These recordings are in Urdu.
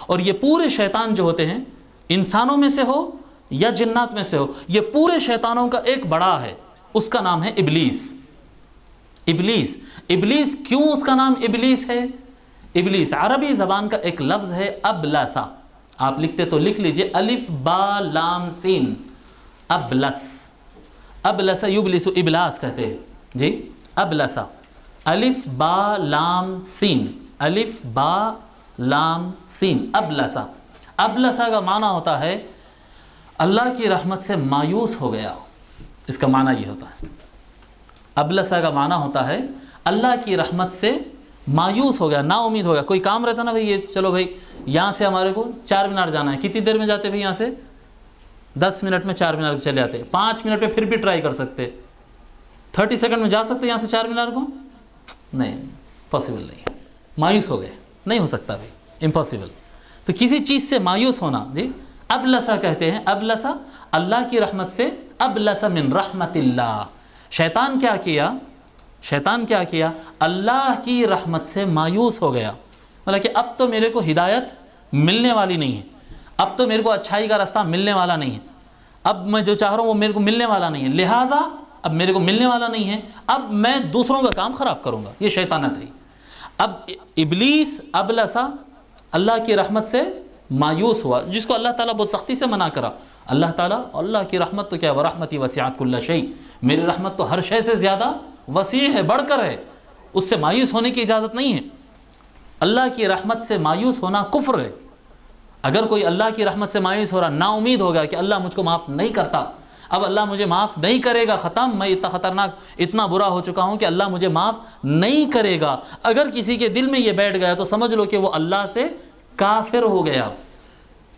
اور یہ پورے شیطان جو ہوتے ہیں انسانوں میں سے ہو یا جنات میں سے ہو، یہ پورے شیطانوں کا ایک بڑا ہے، اس کا نام ہے ابلیس۔ ابلیس، ابلیس کیوں اس کا نام ابلیس ہے؟ ابلیس عربی زبان کا ایک لفظ ہے ابلسا، آپ لکھتے تو لکھ لیجئے الف با لام سین، ابلس، ابلس یبلس ابلاس کہتے ہیں جی، ابلسا، الف با لام سین، الف با لام سین، ابلسا۔ ابلسا کا معنی ہوتا ہے اللہ کی رحمت سے مایوس ہو گیا، اس کا معنی یہ ہوتا ہے۔ ابلسا کا معنی ہوتا ہے اللہ کی رحمت سے مایوس ہو گیا، نا امید ہو گیا۔ کوئی کام رہتا نا بھئی، یہ چلو بھئی یہاں سے ہمارے کو 4 مینار جانا ہے، کتنی دیر میں جاتے بھئی؟ یہاں سے 10 منٹ میں 4 مینار کو چلے جاتے، 5 منٹ میں پھر بھی ٹرائی کر سکتے، 30 سیکنڈ میں جا سکتے یہاں سے 4 مینار کو؟ نہیں، پاسبل نہیں، مایوس ہو گئے، نہیں ہو سکتا بھئی، امپاسبل۔ تو کسی چیز سے مایوس ہونا جی ابلسا کہتے ہیں۔ ابلسا اللہ کی رحمت سے، ابلس من رحمت اللہ۔ شیطان کیا کیا؟ شیطان کیا کیا؟ اللہ کی رحمت سے مایوس ہو گیا، مطلب کہ اب تو میرے کو ہدایت ملنے والی نہیں ہے، اب تو میرے کو اچھائی کا راستہ ملنے والا نہیں ہے، اب میں جو چاہ رہا ہوں وہ میرے کو ملنے والا نہیں ہے، لہٰذا اب میرے کو ملنے والا نہیں ہے، اب میں دوسروں کا کام خراب کروں گا۔ یہ شیطانت ہے۔ اب ابلیس ابلسا اللہ کی رحمت سے مایوس ہوا، جس کو اللہ تعالیٰ بہت سختی سے منع کرا۔ اللہ تعالیٰ، اللہ کی رحمت تو کیا، ورحمتی وسعت کل شیء، میری رحمت تو ہر شے سے زیادہ وسیع ہے، بڑھ کر ہے، اس سے مایوس ہونے کی اجازت نہیں ہے۔ اللہ کی رحمت سے مایوس ہونا کفر ہے۔ اگر کوئی اللہ کی رحمت سے مایوس ہو رہا، نا امید ہو گیا کہ اللہ مجھ کو معاف نہیں کرتا، اب اللہ مجھے معاف نہیں کرے گا، ختم، میں اتنا خطرناک، اتنا برا ہو چکا ہوں کہ اللہ مجھے معاف نہیں کرے گا، اگر کسی کے دل میں یہ بیٹھ گیا تو سمجھ لو کہ وہ اللہ سے کافر ہو گیا،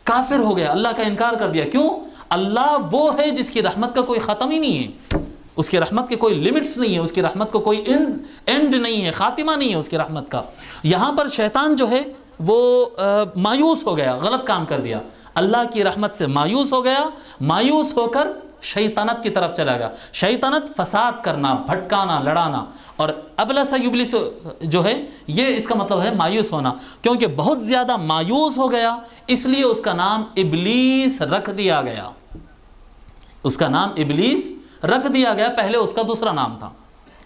کافر ہو گیا، اللہ کا انکار کر دیا۔ کیوں؟ اللہ وہ ہے جس کی رحمت کا کوئی ختم ہی نہیں ہے، اس کی رحمت کے کوئی لمٹس نہیں ہے، اس کی رحمت کو کوئی اینڈ نہیں ہے، خاتمہ نہیں ہے اس کی رحمت کا۔ یہاں پر شیطان جو ہے وہ مایوس ہو گیا، غلط کام کر دیا، اللہ کی رحمت سے مایوس ہو گیا، مایوس ہو کر شیطانت کی طرف چلا گیا۔ شیطانت فساد کرنا، بھٹکانا، لڑانا، اور ابلس یبلس جو ہے یہ اس کا مطلب ہے مایوس ہونا، کیونکہ بہت زیادہ مایوس ہو گیا، اس لیے اس کا نام ابلیس رکھ دیا گیا، اس کا نام ابلیس رکھ دیا گیا۔ پہلے اس کا دوسرا نام تھا،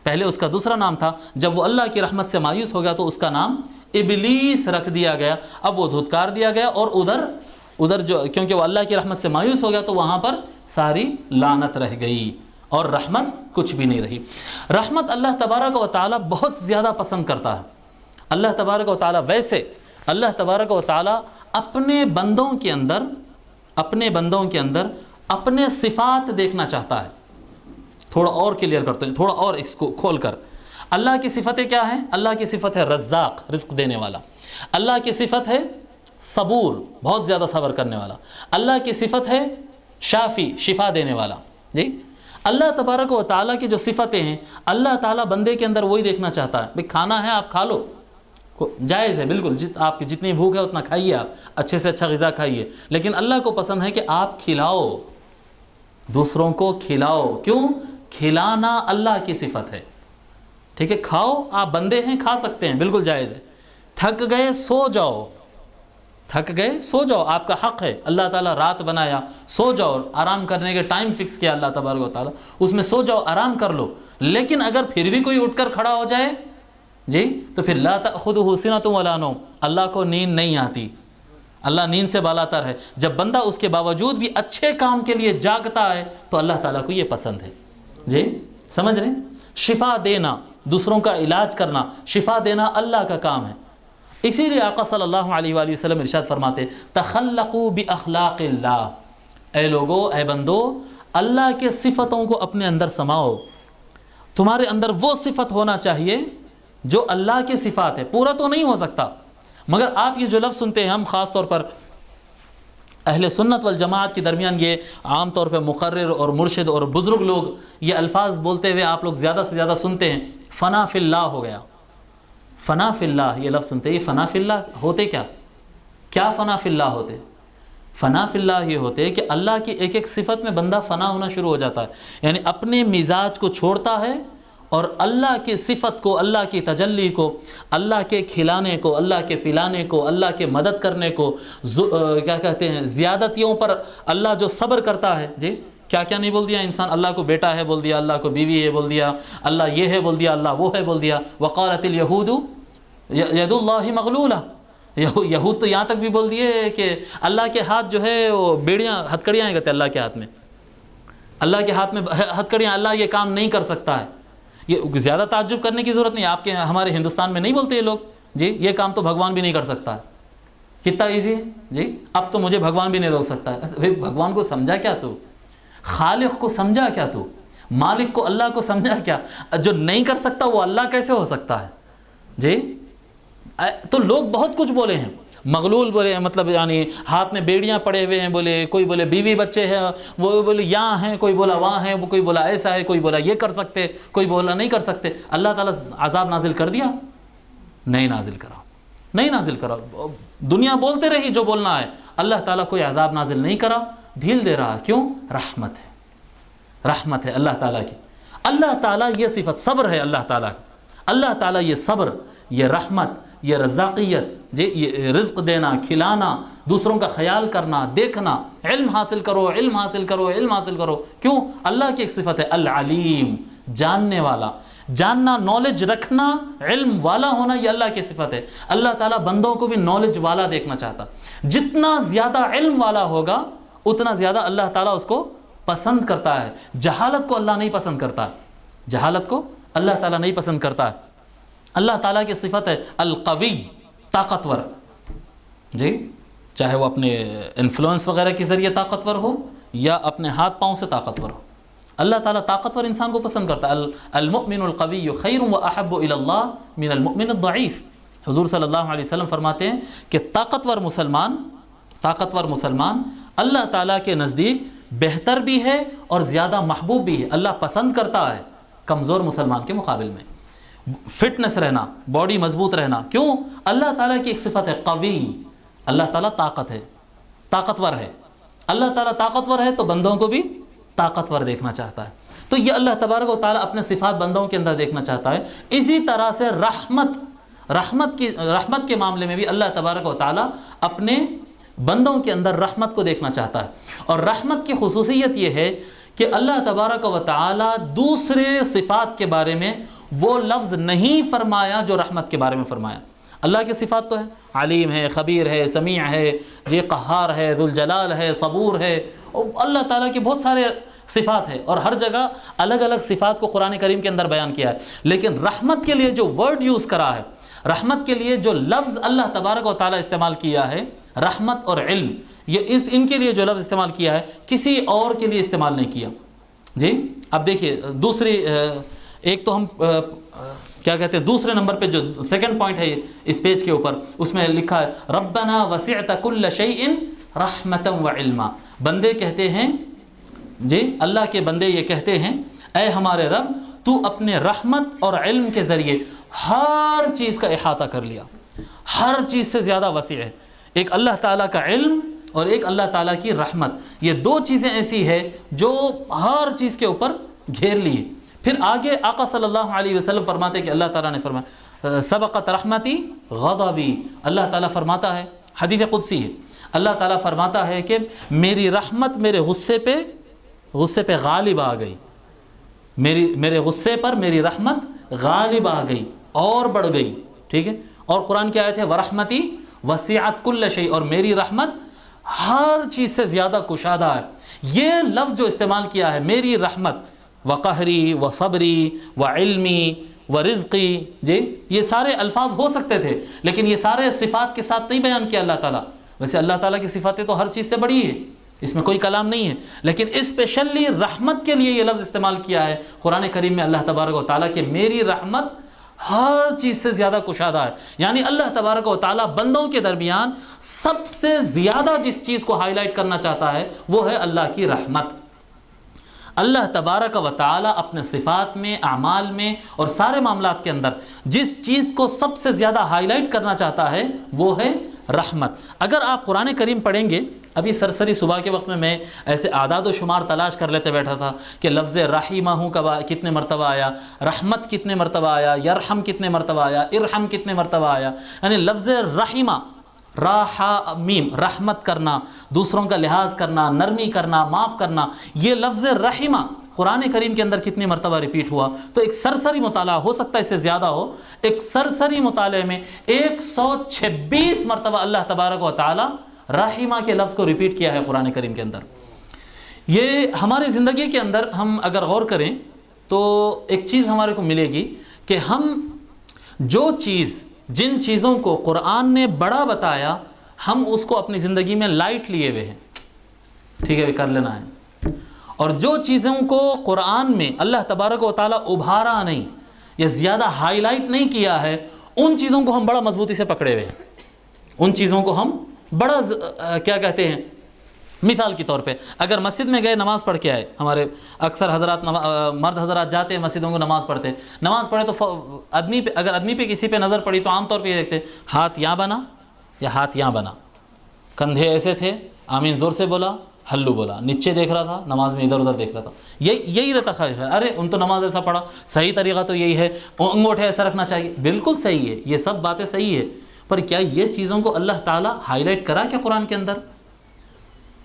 پہلے اس کا دوسرا نام تھا، جب وہ اللہ کی رحمت سے مایوس ہو گیا تو اس کا نام ابلیس رکھ دیا گیا۔ اب وہ دھتکار دیا گیا، اور ادھر جو، کیونکہ وہ اللہ کی رحمت سے مایوس ہو گیا تو وہاں پر ساری لعنت رہ گئی اور رحمت کچھ بھی نہیں رہی۔ رحمت اللہ تبارک و تعالی بہت زیادہ پسند کرتا ہے۔ اللہ تبارک و تعالی، ویسے اللہ تبارک و تعالی اپنے بندوں کے اندر اپنے صفات دیکھنا چاہتا ہے۔ تھوڑا اور کلیئر کرتے ہیں، تھوڑا اور اس کو کھول کر۔ اللہ کی صفتیں کیا ہیں؟ اللہ کی صفت ہے رزاق، رزق دینے والا۔ اللہ کی صفت ہے صبور، بہت زیادہ صبر کرنے والا۔ اللہ کی صفت ہے شافی، شفا دینے والا۔ جی، اللہ تبارک و تعالیٰ کی جو صفتیں ہیں، اللہ تعالیٰ بندے کے اندر وہی دیکھنا چاہتا ہے۔ بھئی کھانا ہے آپ کھا لو، جائز ہے بالکل، آپ کی جتنی بھوک ہے اتنا کھائیے، آپ اچھے سے اچھا غذا کھائیے، لیکن اللہ کو پسند ہے کہ آپ کھلاؤ، دوسروں کو کھلاؤ۔ کیوں؟ کھلانا اللہ کی صفت ہے۔ ٹھیک ہے، کھاؤ، آپ بندے ہیں، کھا سکتے ہیں، بالکل جائز ہے۔ تھک گئے سو جاؤ، تھک گئے سو جاؤ، آپ کا حق ہے۔ اللہ تعالیٰ رات بنایا، سو جاؤ، آرام کرنے کے ٹائم فکس کیا اللہ تبارک و تعالیٰ، اس میں سو جاؤ، آرام کر لو۔ لیکن اگر پھر بھی کوئی اٹھ کر کھڑا ہو جائے جی، تو پھر لا تأخذہ سنۃ ولا نوم، اللہ کو نیند نہیں آتی، اللہ نیند سے بالاتر ہے۔ جب بندہ اس کے باوجود بھی اچھے کام کے لیے جاگتا ہے تو اللہ تعالیٰ کو یہ پسند ہے۔ جی سمجھ رہے ہیں؟ شفا دینا، دوسروں کا علاج کرنا، شفا دینا اللہ کا کام ہے۔ اسی لیے آقا صلی اللہ علیہ وآلہ وسلم ارشاد فرماتے تخلقوا باخلاق اللہ، اے لوگو، اے بندو، اللہ کے صفتوں کو اپنے اندر سماؤ۔ تمہارے اندر وہ صفت ہونا چاہیے جو اللہ کے صفات ہے، پورا تو نہیں ہو سکتا، مگر آپ یہ جو لفظ سنتے ہیں، ہم خاص طور پر اہل سنت والجماعت کے درمیان یہ عام طور پہ مقرر اور مرشد اور بزرگ لوگ یہ الفاظ بولتے ہوئے آپ لوگ زیادہ سے زیادہ سنتے ہیں، فنا فی اللہ ہو گیا، فنا فی اللہ، یہ لفظ سنتے ہیں۔ فنا فی اللہ ہوتے کیا فنا فی اللہ ہوتے؟ فنا فی اللہ یہ ہوتے کہ اللہ کی ایک ایک صفت میں بندہ فنا ہونا شروع ہو جاتا ہے، یعنی اپنے مزاج کو چھوڑتا ہے اور اللہ کی صفت کو، اللہ کی تجلی کو، اللہ کے کھلانے کو، اللہ کے پلانے کو، اللہ کے مدد کرنے کو، کیا کہتے ہیں زیادتیوں پر اللہ جو صبر کرتا ہے، جی کیا کیا نہیں بول دیا انسان، اللہ کو بیٹا ہے بول دیا، اللہ کو بیوی ہے بول دیا، اللہ یہ ہے بول دیا، اللہ وہ ہے بول دیا. وقالت الیہود ید اللہ مغلولہ، یہود تو یہاں تک بھی بول دیے کہ اللہ کے ہاتھ جو ہے وہ بیڑیاں ہتھکڑیاں ہیں، کہتے ہیں اللہ کے ہاتھ میں، اللہ کے ہاتھ میں ہتھکڑیاں، اللہ یہ کام نہیں کر سکتا ہے. یہ زیادہ تعجب کرنے کی ضرورت نہیں، آپ کے ہمارے ہندوستان میں نہیں بولتے یہ لوگ، جی یہ کام تو بھگوان بھی نہیں کر سکتا ہے. کتنا ایزی ہے جی، اب تو مجھے بھگوان بھی نہیں روک سکتا ہے. بھائی بھگوان کو سمجھا کیا تو، خالق کو سمجھا کیا تو، مالک کو اللہ کو سمجھا کیا؟ جو نہیں کر سکتا وہ اللہ کیسے ہو سکتا ہے جی؟ تو لوگ بہت کچھ بولے ہیں، مغلول بولے ہیں، مطلب یعنی ہاتھ میں بیڑیاں پڑے ہوئے ہیں بولے، کوئی بولے بیوی بچے ہیں، وہ بولے یہاں ہیں، کوئی بولا وہاں ہیں، کوئی بولا ایسا ہے، کوئی بولا یہ کر سکتے، کوئی بولا نہیں کر سکتے. اللہ تعالیٰ عذاب نازل کر دیا؟ نہیں نازل کرا، نہیں نازل کرا. دنیا بولتے رہی جو بولنا ہے، اللہ تعالیٰ کوئی عذاب نازل نہیں کرا، ڈھیل دے رہا. کیوں؟ رحمت ہے، رحمت ہے اللہ تعالیٰ کی. اللہ تعالیٰ یہ صفت صبر ہے اللہ تعالیٰ کی. اللہ تعالیٰ یہ صبر، یہ رحمت، یہ رزاقیت، یہ رزق دینا، کھلانا، دوسروں کا خیال کرنا، دیکھنا، علم حاصل کرو، علم حاصل کرو، علم حاصل کرو. کیوں؟ اللہ کی ایک صفت ہے العلیم، جاننے والا. جاننا، نالج رکھنا، علم والا ہونا، یہ اللہ کی صفت ہے. اللہ تعالیٰ بندوں کو بھی نالج والا دیکھنا چاہتا. جتنا زیادہ علم والا ہوگا اتنا زیادہ اللہ تعالیٰ اس کو پسند کرتا ہے. جہالت کو اللہ نہیں پسند کرتا، جہالت کو اللہ تعالیٰ نہیں پسند کرتا ہے. اللہ تعالیٰ کی صفت ہے القوی، طاقتور. جی چاہے وہ اپنے انفلوئنس وغیرہ کے ذریعے طاقتور ہو یا اپنے ہاتھ پاؤں سے طاقتور ہو، اللہ تعالیٰ طاقتور انسان کو پسند کرتا ہے. المؤمن القوی خیر واحب الی اللہ من المؤمن الضعیف. حضور صلی اللہ علیہ وسلم فرماتے ہیں کہ طاقتور مسلمان اللہ تعالیٰ کے نزدیک بہتر بھی ہے اور زیادہ محبوب بھی ہے. اللہ پسند کرتا ہے کمزور مسلمان کے مقابل میں. فٹنس رہنا، باڈی مضبوط رہنا. کیوں؟ اللہ تعالیٰ کی ایک صفت ہے قوی. اللہ تعالیٰ طاقت ہے، طاقتور ہے. اللہ تعالیٰ طاقتور ہے تو بندوں کو بھی طاقتور دیکھنا چاہتا ہے. تو یہ اللہ تبارک و تعالیٰ اپنے صفات بندوں کے اندر دیکھنا چاہتا ہے. اسی طرح سے رحمت کے معاملے میں بھی اللہ تبارک و تعالیٰ اپنے بندوں کے اندر رحمت کو دیکھنا چاہتا ہے. اور رحمت کی خصوصیت یہ ہے کہ اللہ تبارک و تعالیٰ دوسرے صفات کے بارے میں وہ لفظ نہیں فرمایا جو رحمت کے بارے میں فرمایا. اللہ کی صفات تو ہے، علیم ہے، خبیر ہے، سمیع ہے، جی قہار ہے، ذوالجلال ہے، صبور ہے. اور اللہ تعالیٰ کی بہت سارے صفات ہیں اور ہر جگہ الگ الگ صفات کو قرآن کریم کے اندر بیان کیا ہے. لیکن رحمت کے لیے جو ورڈ یوز کرا ہے، رحمت کے لیے جو لفظ اللہ تبارک و تعالیٰ استعمال کیا ہے، رحمت اور علم، یہ ان کے لیے جو لفظ استعمال کیا ہے کسی اور کے لیے استعمال نہیں کیا. جی اب دیکھیے دوسری ایک تو ہم کیا کہتے ہیں دوسرے نمبر پہ جو سیکنڈ پوائنٹ ہے اس پیج کے اوپر، اس میں لکھا ہے ربنا وسعت کل شیء رحمتا وعلما. بندے کہتے ہیں، جی اللہ کے بندے یہ کہتے ہیں اے ہمارے رب تو اپنے رحمت اور علم کے ذریعے ہر چیز کا احاطہ کر لیا، ہر چیز سے زیادہ وسیع ہے. ایک اللہ تعالیٰ کا علم اور ایک اللہ تعالیٰ کی رحمت، یہ دو چیزیں ایسی ہے جو ہر چیز کے اوپر گھیر لی. پھر آگے آقا صلی اللہ علیہ وسلم فرماتے کہ اللہ تعالیٰ نے فرمایا سبقت رحمتی غضبی. اللہ تعالیٰ فرماتا ہے، حدیث قدسی ہے، اللہ تعالیٰ فرماتا ہے کہ میری رحمت میرے غصے پہ غالب آ گئی، میرے غصے پر میری رحمت غالب آ گئی اور بڑھ گئی. ٹھیک ہے. اور قرآن کی آیت ہے ورحمتی وسعت کل شیء، اور میری رحمت ہر چیز سے زیادہ کشادہ ہے. یہ لفظ جو استعمال کیا ہے میری رحمت، وقہری وصبری وعلمی ورزقی، جی یہ سارے الفاظ ہو سکتے تھے لیکن یہ سارے صفات کے ساتھ نہیں بیان کیا اللہ تعالیٰ. ویسے اللہ تعالیٰ کی صفاتیں تو ہر چیز سے بڑی ہے، اس میں کوئی کلام نہیں ہے، لیکن اسپیشلی رحمت کے لیے یہ لفظ استعمال کیا ہے قرآن کریم میں اللہ تبارک و تعالیٰ کہ میری رحمت ہر چیز سے زیادہ کشادہ ہے. یعنی اللہ تبارک و تعالیٰ بندوں کے درمیان سب سے زیادہ جس چیز کو ہائی لائٹ کرنا چاہتا ہے وہ ہے اللہ کی رحمت. اللہ تبارک و تعالیٰ اپنے صفات میں، اعمال میں اور سارے معاملات کے اندر جس چیز کو سب سے زیادہ ہائی لائٹ کرنا چاہتا ہے وہ ہے رحمت. اگر آپ قرآن کریم پڑھیں گے، ابھی سرسری صبح کے وقت میں ایسے اعداد و شمار تلاش کر لیتے بیٹھا تھا کہ لفظ رحیمہ کتنے مرتبہ آیا، رحمت کتنے مرتبہ آیا، یرحم کتنے مرتبہ آیا، ارحم کتنے مرتبہ آیا. یعنی لفظ رحیمہ، راحا میم، رحمت کرنا، دوسروں کا لحاظ کرنا، نرمی کرنا، معاف کرنا، یہ لفظ رحیمہ قرآن کریم کے اندر کتنی مرتبہ ریپیٹ ہوا. تو ایک سرسری مطالعہ، ہو سکتا ہے اس سے زیادہ ہو، ایک سرسری مطالعے میں 126 مرتبہ اللہ تبارک و تعالی رحیمہ کے لفظ کو ریپیٹ کیا ہے قرآن کریم کے اندر. یہ ہماری زندگی کے اندر ہم اگر غور کریں تو ایک چیز ہمارے کو ملے گی کہ ہم جن چیزوں کو قرآن نے بڑا بتایا، ہم اس کو اپنی زندگی میں لائٹ لیے ہوئے ہیں. ٹھیک ہے، کر لینا ہے. اور جو چیزوں کو قرآن میں اللہ تبارک و تعالیٰ ابھارا نہیں یا زیادہ ہائی لائٹ نہیں کیا ہے، ان چیزوں کو ہم بڑا مضبوطی سے پکڑے ہوئے ہیں. ان چیزوں کو ہم بڑا کیا کہتے ہیں، مثال کے طور پہ اگر مسجد میں گئے نماز پڑھ کے آئے، ہمارے اکثر حضرات مرد حضرات جاتے ہیں مسجدوں کو نماز پڑھتے، نماز پڑھے تو اگر آدمی پہ کسی پہ نظر پڑی تو عام طور پہ یہ دیکھتے ہاتھ یہاں بنا یا ہاتھ یہاں بنا، کندھے ایسے تھے، آمین زور سے بولا، ہلو بولا، نیچے دیکھ رہا تھا، نماز میں ادھر ادھر دیکھ رہا تھا. یہی رہتا ہے. ارے ان تو نماز ایسا پڑھا، صحیح طریقہ تو یہی ہے، انگوٹھے ایسا رکھنا چاہیے. بالکل صحیح ہے، یہ سب باتیں صحیح ہے، پر کیا یہ چیزوں کو اللہ تعالیٰ ہائی لائٹ کرا کیا قرآن کے اندر؟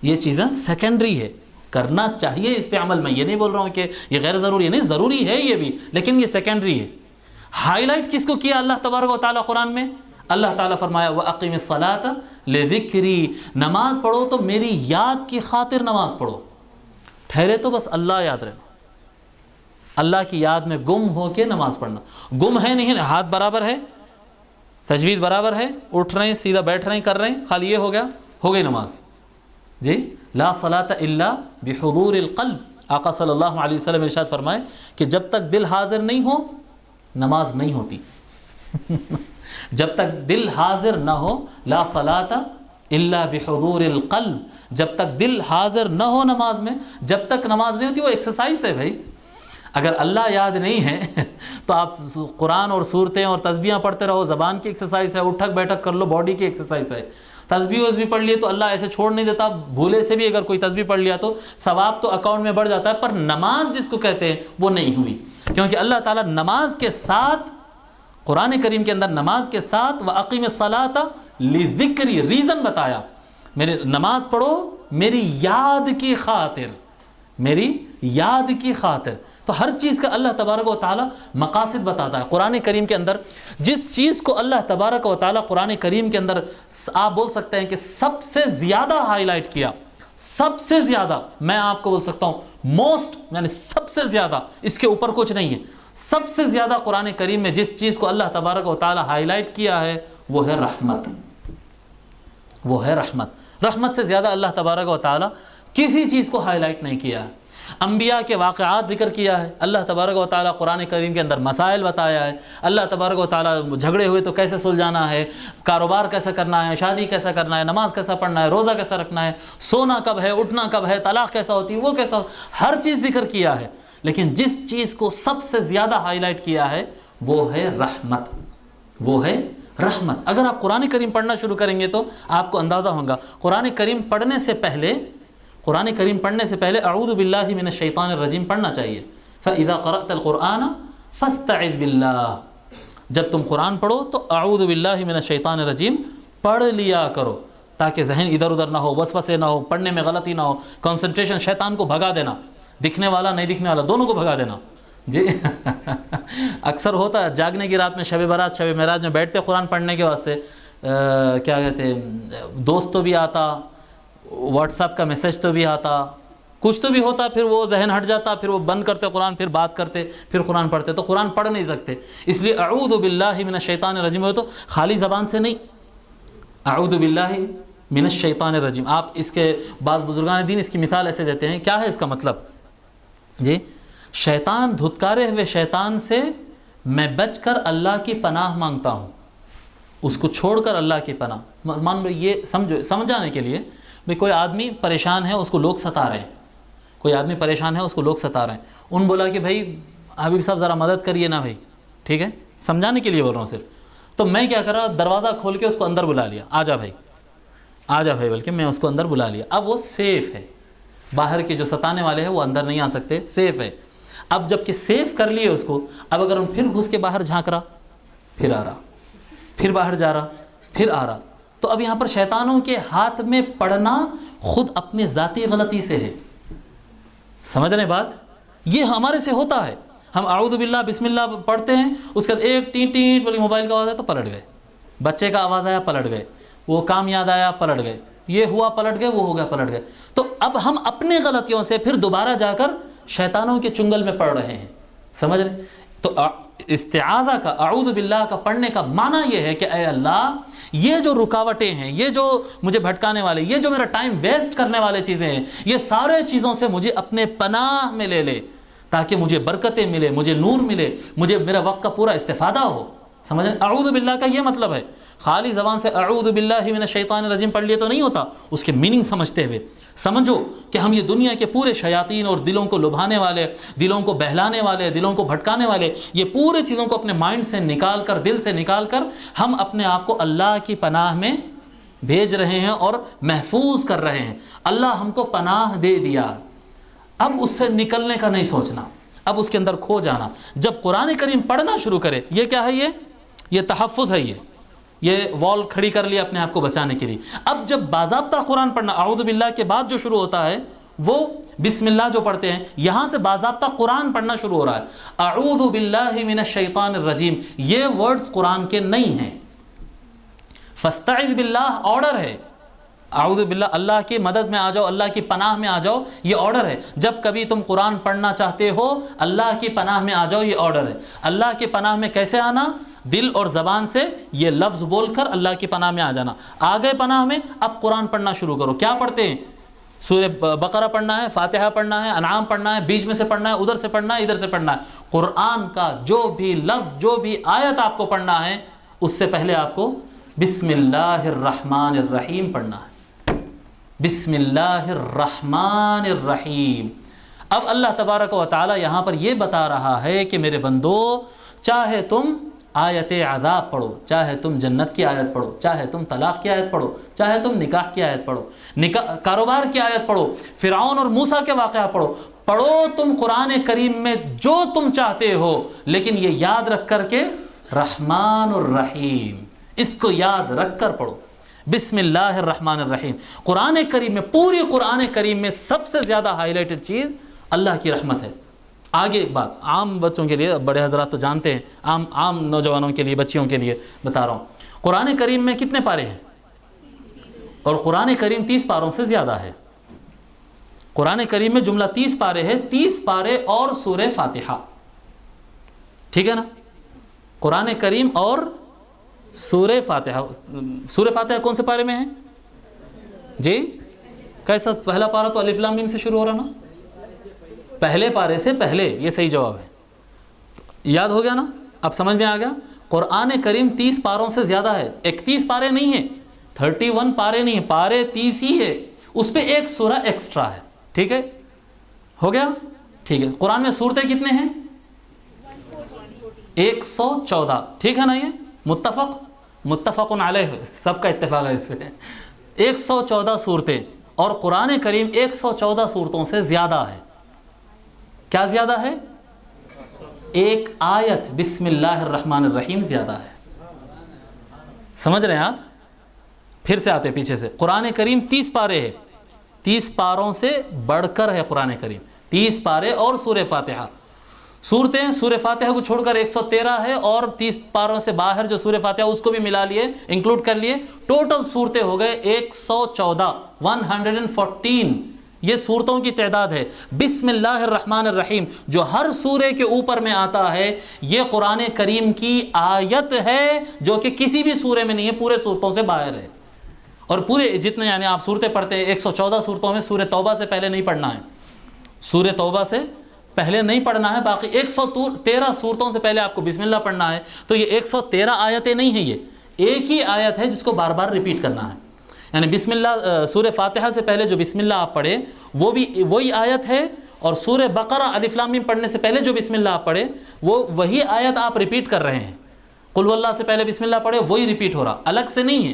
یہ چیزیں سیکنڈری ہے، کرنا چاہیے اس پہ عمل. میں یہ نہیں بول رہا ہوں کہ یہ غیر ضروری ہے، نہیں، ضروری ہے یہ بھی، لیکن یہ سیکنڈری ہے. ہائی لائٹ کس کو کیا اللہ تبارک و تعالیٰ قرآن میں؟ اللہ تعالیٰ فرمایا وَأَقِمِ الصَّلَاةَ لِذِكْرِي، نماز پڑھو تو میری یاد کی خاطر نماز پڑھو. ٹھہرے تو بس اللہ یاد رہنا، اللہ کی یاد میں گم ہو کے نماز پڑھنا. گم ہے نہیں، ہاتھ برابر ہے، تجوید برابر ہے، اٹھ رہے ہیں، سیدھا بیٹھ رہے ہیں، کر رہے ہیں، خالی یہ ہو گئی نماز. جی، لا صلاۃ الا بحضور القلب. آقا صلی اللہ علیہ وسلم ارشاد فرمائے کہ جب تک دل حاضر نہیں ہو نماز نہیں ہوتی. جب تک دل حاضر نہ ہو، لا صلاۃ الا بحضور القلب، جب تک دل حاضر نہ ہو نماز میں، جب تک نماز نہیں ہوتی. وہ ایکسرسائز ہے بھائی. اگر اللہ یاد نہیں ہے تو آپ قرآن اور سورتیں اور تسبیحاں پڑھتے رہو، زبان کی ایکسرسائز ہے، اٹھک بیٹھک کر لو، باڈی کی ایکسرسائز ہے. تسبیح پڑھ لیے تو اللہ ایسے چھوڑ نہیں دیتا. بھولے سے بھی اگر کوئی تسبیح پڑھ لیا تو ثواب تو اکاؤنٹ میں بڑھ جاتا ہے، پر نماز جس کو کہتے ہیں وہ نہیں ہوئی. کیونکہ اللہ تعالیٰ نماز کے ساتھ، قرآن کریم کے اندر نماز کے ساتھ وَأَقِمِ الصَّلَاةَ لِذِكْرِي، ریزن بتایا، میرے نماز پڑھو میری یاد کی خاطر، میری یاد کی خاطر. تو ہر چیز کا اللہ تبارک و تعالیٰ مقاصد بتاتا ہے. قرآن کریم کے اندر جس چیز کو اللہ تبارک و تعالیٰ قرآن کریم کے اندر آپ بول سکتے ہیں کہ سب سے زیادہ ہائی لائٹ کیا، سب سے زیادہ، میں آپ کو بول سکتا ہوں موسٹ، یعنی سب سے زیادہ، اس کے اوپر کچھ نہیں ہے، سب سے زیادہ قرآن کریم میں جس چیز کو اللہ تبارک و تعالیٰ ہائی لائٹ کیا ہے وہ ہے رحمت. وہ ہے رحمت. رحمت سے زیادہ اللہ تبارک و تعالیٰ کسی چیز کو ہائی لائٹ نہیں کیا ہے. انبیاء کے واقعات ذکر کیا ہے اللہ تبارک و تعالیٰ قرآن کریم کے اندر، مسائل بتایا ہے اللہ تبارک و تعالیٰ. جھگڑے ہوئے تو کیسے سلجھانا ہے، کاروبار کیسا کرنا ہے، شادی کیسا کرنا ہے، نماز کیسا پڑھنا ہے، روزہ کیسا رکھنا ہے، سونا کب ہے، اٹھنا کب ہے، طلاق کیسا ہوتی ہے، وہ کیسا، ہر چیز ذکر کیا ہے. لیکن جس چیز کو سب سے زیادہ ہائی لائٹ کیا ہے وہ ہے رحمت. وہ ہے رحمت. اگر آپ قرآن کریم پڑھنا شروع کریں گے تو آپ کو اندازہ ہوگا. قرآن کریم پڑھنے سے پہلے اعوذ باللہ من الشیطان الرجیم پڑھنا چاہیے. فَإِذَا قَرَأْتَ الْقُرْآنَ فَاسْتَعِذْ بِاللَّهِ، جب تم قرآن پڑھو تو اعوذ باللہ من الشیطان الرجیم پڑھ لیا کرو تاکہ ذہن ادھر ادھر نہ ہو، وسوسے نہ ہو، پڑھنے میں غلطی نہ ہو، کنسنٹریشن، شیطان کو بھگا دینا، دکھنے والا نہیں دکھنے والا دونوں کو بھگا دینا. جی اکثر ہوتا ہے جاگنے کی رات میں، شب برات شب معراج میں بیٹھتے قرآن پڑھنے کے واسطے، کیا کہتے ہیں، دوست تو بھی آتا، واٹس ایپ کا میسج تو بھی آتا، کچھ تو بھی ہوتا، پھر وہ ذہن ہٹ جاتا، پھر وہ بند کرتے قرآن، پھر بات کرتے، پھر قرآن پڑھتے، تو قرآن پڑھ نہیں سکتے. اس لیے اعوذ باللہ من الشیطان الرجیم ہو تو خالی زبان سے نہیں، اعوذ باللہ من الشیطان الرجیم. آپ اس کے بعض بزرگان دین اس کی مثال ایسے دیتے ہیں. کیا ہے اس کا مطلب؟ جی، شیطان، دھتکارے ہوئے شیطان سے میں بچ کر اللہ کی پناہ مانگتا ہوں، اس کو چھوڑ کر اللہ کی پناہ. مان لو یہ سمجھانے کے لیے بھئی کوئی آدمی پریشان ہے، اس کو لوگ ستا رہے ہیں، کوئی آدمی پریشان ہے، اس کو لوگ ستا رہے ہیں. ان بولا کہ بھائی حبیب صاحب ذرا مدد کریے نا بھائی، ٹھیک ہے، سمجھانے کے لیے بول رہا ہوں صرف. تو میں کیا کر رہا، دروازہ کھول کے اس کو اندر بلا لیا، آ جا بھائی، بلکہ میں اس کو اندر بلا لیا. اب وہ سیف ہے، باہر کے جو ستانے والے ہیں وہ اندر نہیں آ سکتے، سیف ہے. اب جب کہ سیف کر لیے اس کو، اب اگر ہم پھر گھس کے باہر جھانک رہا، پھر آ رہا، پھر باہر جا رہا، پھر آ رہا، تو اب یہاں پر شیطانوں کے ہاتھ میں پڑنا خود اپنی ذاتی غلطی سے ہے. سمجھ رہے بات؟ یہ ہمارے سے ہوتا ہے. ہم اعوذ باللہ بسم اللہ پڑھتے ہیں، اس کے بعد ایک ٹین ٹین بولی موبائل کا آواز ہے تو پلٹ گئے، بچے کا آواز آیا پلٹ گئے، وہ کام یاد آیا پلٹ گئے، یہ ہوا پلٹ گئے، وہ ہو گیا پلٹ گئے. تو اب ہم اپنے غلطیوں سے پھر دوبارہ جا کر شیطانوں کے چنگل میں پڑ رہے ہیں. سمجھ رہے؟ تو استعاذہ کا، اعوذ باللہ کا پڑھنے کا معنی یہ ہے کہ اے اللہ، یہ جو رکاوٹیں ہیں، یہ جو مجھے بھٹکانے والے، یہ جو میرا ٹائم ویسٹ کرنے والے چیزیں ہیں، یہ سارے چیزوں سے مجھے اپنے پناہ میں لے لے، تاکہ مجھے برکتیں ملے، مجھے نور ملے، مجھے میرا وقت کا پورا استفادہ ہو. سمجھ رہے؟ اعوذ باللہ کا یہ مطلب ہے. خالی زبان سے اعوذ باللہ من الشیطان الرجیم پڑھ لیے تو نہیں ہوتا، اس کے میننگ سمجھتے ہوئے سمجھو کہ ہم یہ دنیا کے پورے شیاطین اور دلوں کو لبھانے والے، دلوں کو بہلانے والے، دلوں کو بھٹکانے والے، یہ پورے چیزوں کو اپنے مائنڈ سے نکال کر، دل سے نکال کر ہم اپنے آپ کو اللہ کی پناہ میں بھیج رہے ہیں اور محفوظ کر رہے ہیں. اللہ ہم کو پناہ دے دیا، اب اس سے نکلنے کا نہیں سوچنا، اب اس کے اندر کھو جانا. جب قرآن کریم پڑھنا شروع کرے، یہ کیا ہے؟ یہ تحفظ ہے، یہ وال کھڑی کر لیا اپنے آپ کو بچانے کے لیے. اب جب باضابطہ قرآن پڑھنا، اعوذ باللہ کے بعد جو شروع ہوتا ہے وہ بسم اللہ جو پڑھتے ہیں، یہاں سے باضابطہ قرآن پڑھنا شروع ہو رہا ہے. اعوذ باللہ من الشیطان الرجیم، یہ ورڈز قرآن کے نہیں ہیں. فاستعذ باللہ آرڈر ہے، اعوذ باللہ اللہ کی مدد میں آ جاؤ، اللہ کی پناہ میں آ جاؤ، یہ آرڈر ہے. جب کبھی تم قرآن پڑھنا چاہتے ہو، اللہ کی پناہ میں آ جاؤ، یہ آرڈر ہے. اللہ کی پناہ میں کیسے آنا؟ دل اور زبان سے یہ لفظ بول کر اللہ کی پناہ میں آ جانا. آ گئے پناہ میں، اب قرآن پڑھنا شروع کرو. کیا پڑھتے ہیں؟ سورہ بقرہ پڑھنا ہے، فاتحہ پڑھنا ہے، انعام پڑھنا ہے، بیچ میں سے پڑھنا ہے، ادھر سے پڑھنا ہے، ادھر سے پڑھنا ہے. قرآن کا جو بھی لفظ، جو بھی آیت آپ کو پڑھنا ہے، اس سے پہلے آپ کو بسم اللہ الرحمن الرحیم پڑھنا ہے. بسم اللہ الرحمن الرحیم. اب اللہ تبارک و تعالی یہاں پر یہ بتا رہا ہے کہ میرے بندو، چاہے تم آیت عذاب پڑھو، چاہے تم جنت کی آیت پڑھو، چاہے تم طلاق کی آیت پڑھو، چاہے تم نکاح کی آیت پڑھو، کاروبار کی آیت پڑھو، فرعون اور موسیٰ کے واقعہ پڑھو تم قرآن کریم میں جو تم چاہتے ہو، لیکن یہ یاد رکھ کر کے رحمان الرحیم، اس کو یاد رکھ کر پڑھو. بسم اللہ الرحمن الرحیم. قرآن کریم میں، پوری قرآن کریم میں سب سے زیادہ ہائی لائٹڈ چیز اللہ کی رحمت ہے. آگے ایک بات عام بچوں کے لیے، بڑے حضرات تو جانتے ہیں، عام نوجوانوں کے لیے، بچیوں کے لیے بتا رہا ہوں. قرآن کریم میں کتنے پارے ہیں؟ اور قرآن کریم 30 پاروں سے زیادہ ہے. قرآن کریم میں جملہ 30 پارے ہے، 30 پارے اور سورہ فاتحہ. ٹھیک ہے نا؟ قرآن کریم اور سورہ فاتحہ. سورہ فاتحہ کون سے پارے میں ہے جی؟ کیسا؟ پہلا پارہ تو الف لام میم سے شروع ہو رہا نا، پہلے پارے سے پہلے، یہ صحیح جواب ہے. یاد ہو گیا نا؟ اب سمجھ میں آ گیا. قرآن کریم 30 پاروں سے زیادہ ہے. 31 پارے نہیں ہیں، 31 پارے نہیں ہیں، پارے 30 ہی ہے. اس پہ ایک سورہ ایکسٹرا ہے. ٹھیک ہے؟ ہو گیا؟ ٹھیک ہے. قرآن میں سورتیں کتنے ہیں؟ 114. ٹھیک ہے نا؟ یہ متفق علیہ، سب کا اتفاق ہے اس پہ. 114 صورتیں، اور قرآن کریم 114 صورتوں سے زیادہ ہے. کیا زیادہ ہے؟ ایک آیت بسم اللہ الرحمن الرحیم زیادہ ہے. سمجھ رہے ہیں آپ؟ پھر سے آتے پیچھے سے. قرآن کریم 30 پارے ہے، 30 پاروں سے بڑھ کر ہے قرآن کریم. 30 پارے اور سورہ فاتحہ. صورتیں سورہ فاتحہ کو چھوڑ کر 113 ہے، اور 30 پاروں سے باہر جو سورہ فاتحہ اس کو بھی ملا لیے، انکلوڈ کر لیے. ٹوٹل صورتیں ہو گئے 114، 114. یہ صورتوں کی تعداد ہے. بسم اللہ الرحمن الرحیم جو ہر سورے کے اوپر میں آتا ہے، یہ قرآن کریم کی آیت ہے جو کہ کسی بھی سورے میں نہیں ہے، پورے صورتوں سے باہر ہے. اور پورے جتنے یعنی آپ صورتیں پڑھتے ہیں 114 صورتوں میں سورہ توبہ سے پہلے نہیں پڑھنا ہے، سورہ توبہ سے پہلے نہیں پڑھنا ہے. باقی 113 صورتوں سے پہلے آپ کو بسم اللہ پڑھنا ہے. تو یہ 113 آیتیں نہیں ہیں، یہ ایک ہی آیت ہے جس کو بار بار ریپیٹ کرنا ہے. یعنی بسم اللہ سورہ فاتحہ سے پہلے جو بسم اللہ آپ پڑھے وہ بھی وہی آیت ہے، اور سورہ بقرہ الف لام میم پڑھنے سے پہلے جو بسم اللہ آپ پڑھے وہ وہی آیت آپ ریپیٹ کر رہے ہیں. قل واللہ سے پہلے بسم اللہ پڑھے وہی ریپیٹ ہو رہا، الگ سے نہیں ہے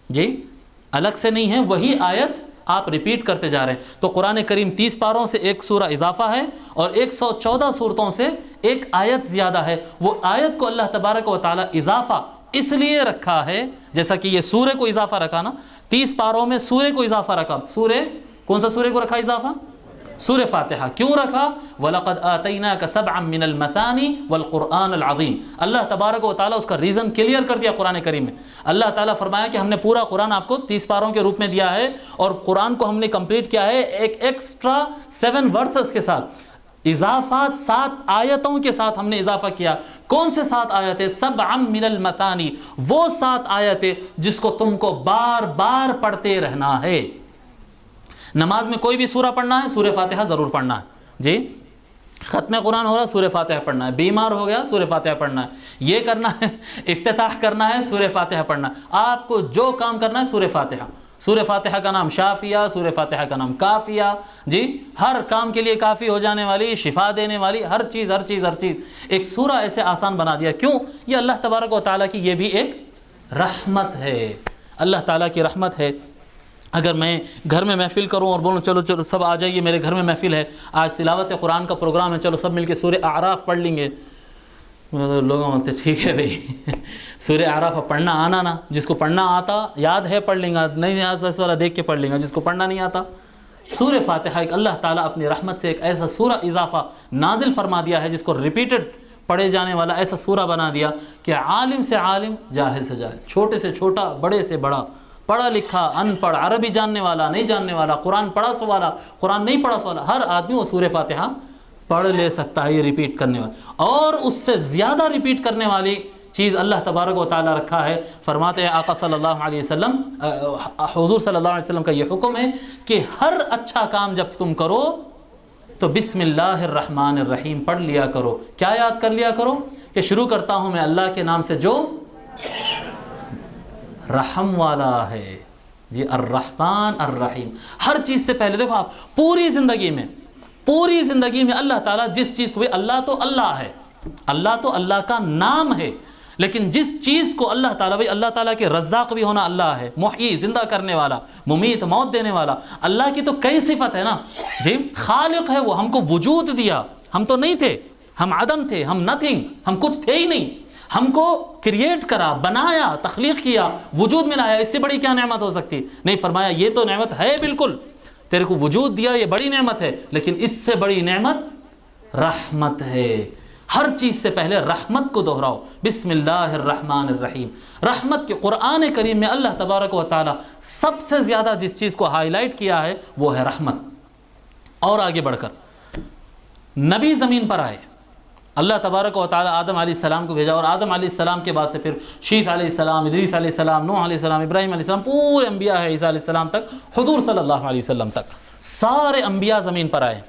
جی، الگ سے نہیں ہے، وہی آیت آپ ریپیٹ کرتے جا رہے ہیں۔ تو قرآن کریم 30 پاروں سے ایک سورہ اضافہ ہے اور 114 صورتوں سے ایک آیت زیادہ ہے۔ وہ آیت کو اللہ تبارک و تعالی اضافہ اس لیے رکھا ہے، جیسا کہ یہ سورہ کو اضافہ رکھا نا، 30 پاروں میں سورہ کو اضافہ رکھا۔ سورہ کون سا سورہ کو رکھا اضافہ؟ سورہ فاتحہ۔ کیوں رکھا؟ وَلَقَدْ آتَيْنَاكَ سَبْعًا مِّنَ الْمَثَانِ وَالْقُرْآنِ الْعَظِيمِ۔ اللہ تبارک و تعالیٰ اس کا ریزن کلیئر کر دیا قرآن کریم میں۔ اللہ تعالیٰ فرمایا کہ ہم نے پورا قرآن آپ کو 30 پاروں کے روپ میں دیا ہے، اور قرآن کو ہم نے کمپلیٹ کیا ہے ایک ایکسٹرا 7 ورسز کے ساتھ، اضافہ 7 آیتوں کے ساتھ ہم نے اضافہ کیا۔ کون سے 7 آیتیں؟ سبعا من المثانی، وہ 7 آیتیں جس کو تم کو بار بار پڑھتے رہنا ہے۔ نماز میں کوئی بھی سورہ پڑھنا ہے، سورہ فاتحہ ضرور پڑھنا ہے جی۔ ختم قرآن ہو رہا ہے، سورہ فاتحہ پڑھنا ہے۔ بیمار ہو گیا، سورہ فاتحہ پڑھنا ہے۔ یہ کرنا ہے، افتتاح کرنا ہے، سورہ فاتحہ پڑھنا ہے۔ آپ کو جو کام کرنا ہے سورہ فاتحہ۔ سورہ فاتحہ کا نام شافیہ، سورہ فاتحہ کا نام کافیہ جی، ہر کام کے لیے کافی ہو جانے والی، شفا دینے والی، ہر چیز ہر چیز ہر چیز۔ ایک سورہ ایسے آسان بنا دیا، کیوں؟ یہ اللہ تبارک و تعالیٰ کی یہ بھی ایک رحمت ہے، اللہ تعالیٰ کی رحمت ہے۔ اگر میں گھر میں محفل کروں اور بولوں چلو چلو سب آ جائیے میرے گھر میں محفل ہے، آج تلاوت قرآن کا پروگرام ہے، چلو سب مل کے سورہ اعراف پڑھ لیں گے، لوگوں ہوتے ٹھیک ہے بھئی سورہ اعراف پڑھنا آنا نا، جس کو پڑھنا آتا یاد ہے پڑھ لیں گا، نہیں یاد والا دیکھ کے پڑھ لیں گا، جس کو پڑھنا نہیں آتا۔ سورہ فاتحہ ایک اللہ تعالیٰ اپنی رحمت سے ایک ایسا سورہ اضافہ نازل فرما دیا ہے، جس کو ریپیٹڈ پڑھے جانے والا ایسا سورہ بنا دیا کہ عالم سے عالم، جاہل سے جاہل، چھوٹے سے چھوٹا، بڑے سے بڑا، پڑھا لکھا، ان پڑھ، عربی جاننے والا، نہیں جاننے والا، قرآن پڑھا سو والا، قرآن نہیں پڑھا سو والا، ہر آدمی وہ سورہ فاتحہ پڑھ لے سکتا ہے، یہ ریپیٹ کرنے والا۔ اور اس سے زیادہ ریپیٹ کرنے والی چیز اللہ تبارک و تعالیٰ رکھا ہے۔ فرماتے ہیں آقا صلی اللہ علیہ وسلم، حضور صلی اللہ علیہ وسلم کا یہ حکم ہے کہ ہر اچھا کام جب تم کرو تو بسم اللہ الرحمن الرحیم پڑھ لیا کرو۔ کیا یاد کر لیا کرو؟ کہ شروع کرتا ہوں میں اللہ کے نام سے جو رحم والا ہے جی، الرحمن الرحیم۔ ہر چیز سے پہلے دیکھو، آپ پوری زندگی میں اللہ تعالیٰ جس چیز کو بھی، اللہ تو اللہ ہے، اللہ تو اللہ کا نام ہے، لیکن جس چیز کو اللہ تعالیٰ، بھائی اللہ تعالیٰ کے رزاق بھی ہونا اللہ ہے، محیی زندہ کرنے والا، ممیت موت دینے والا، اللہ کی تو کئی صفت ہے نا جی۔ خالق ہے، وہ ہم کو وجود دیا، ہم تو نہیں تھے، ہم عدم تھے، ہم نتھنگ، ہم کچھ تھے ہی نہیں، ہم کو کریٹ کرا، بنایا، تخلیق کیا، وجود میں لایا، اس سے بڑی کیا نعمت ہو سکتی؟ نہیں، فرمایا یہ تو نعمت ہے، بالکل تیرے کو وجود دیا، یہ بڑی نعمت ہے، لیکن اس سے بڑی نعمت رحمت ہے۔ ہر چیز سے پہلے رحمت کو دہراؤ، بسم اللہ الرحمن الرحیم۔ رحمت کے قرآن کریم میں اللہ تبارک و تعالی سب سے زیادہ جس چیز کو ہائی لائٹ کیا ہے وہ ہے رحمت۔ اور آگے بڑھ کر نبی زمین پر آئے، اللہ تبارک و تعالی آدم علیہ السلام کو بھیجا، اور آدم علیہ السلام کے بعد سے پھر شیخ علیہ السلام، ادریس علیہ السلام، نوح علیہ السلام، ابراہیم علیہ السلام، پورے انبیاء ہے، عیسیٰ علیہ السلام تک، حضور صلی اللہ علیہ وسلم تک، سارے انبیاء زمین پر آئے۔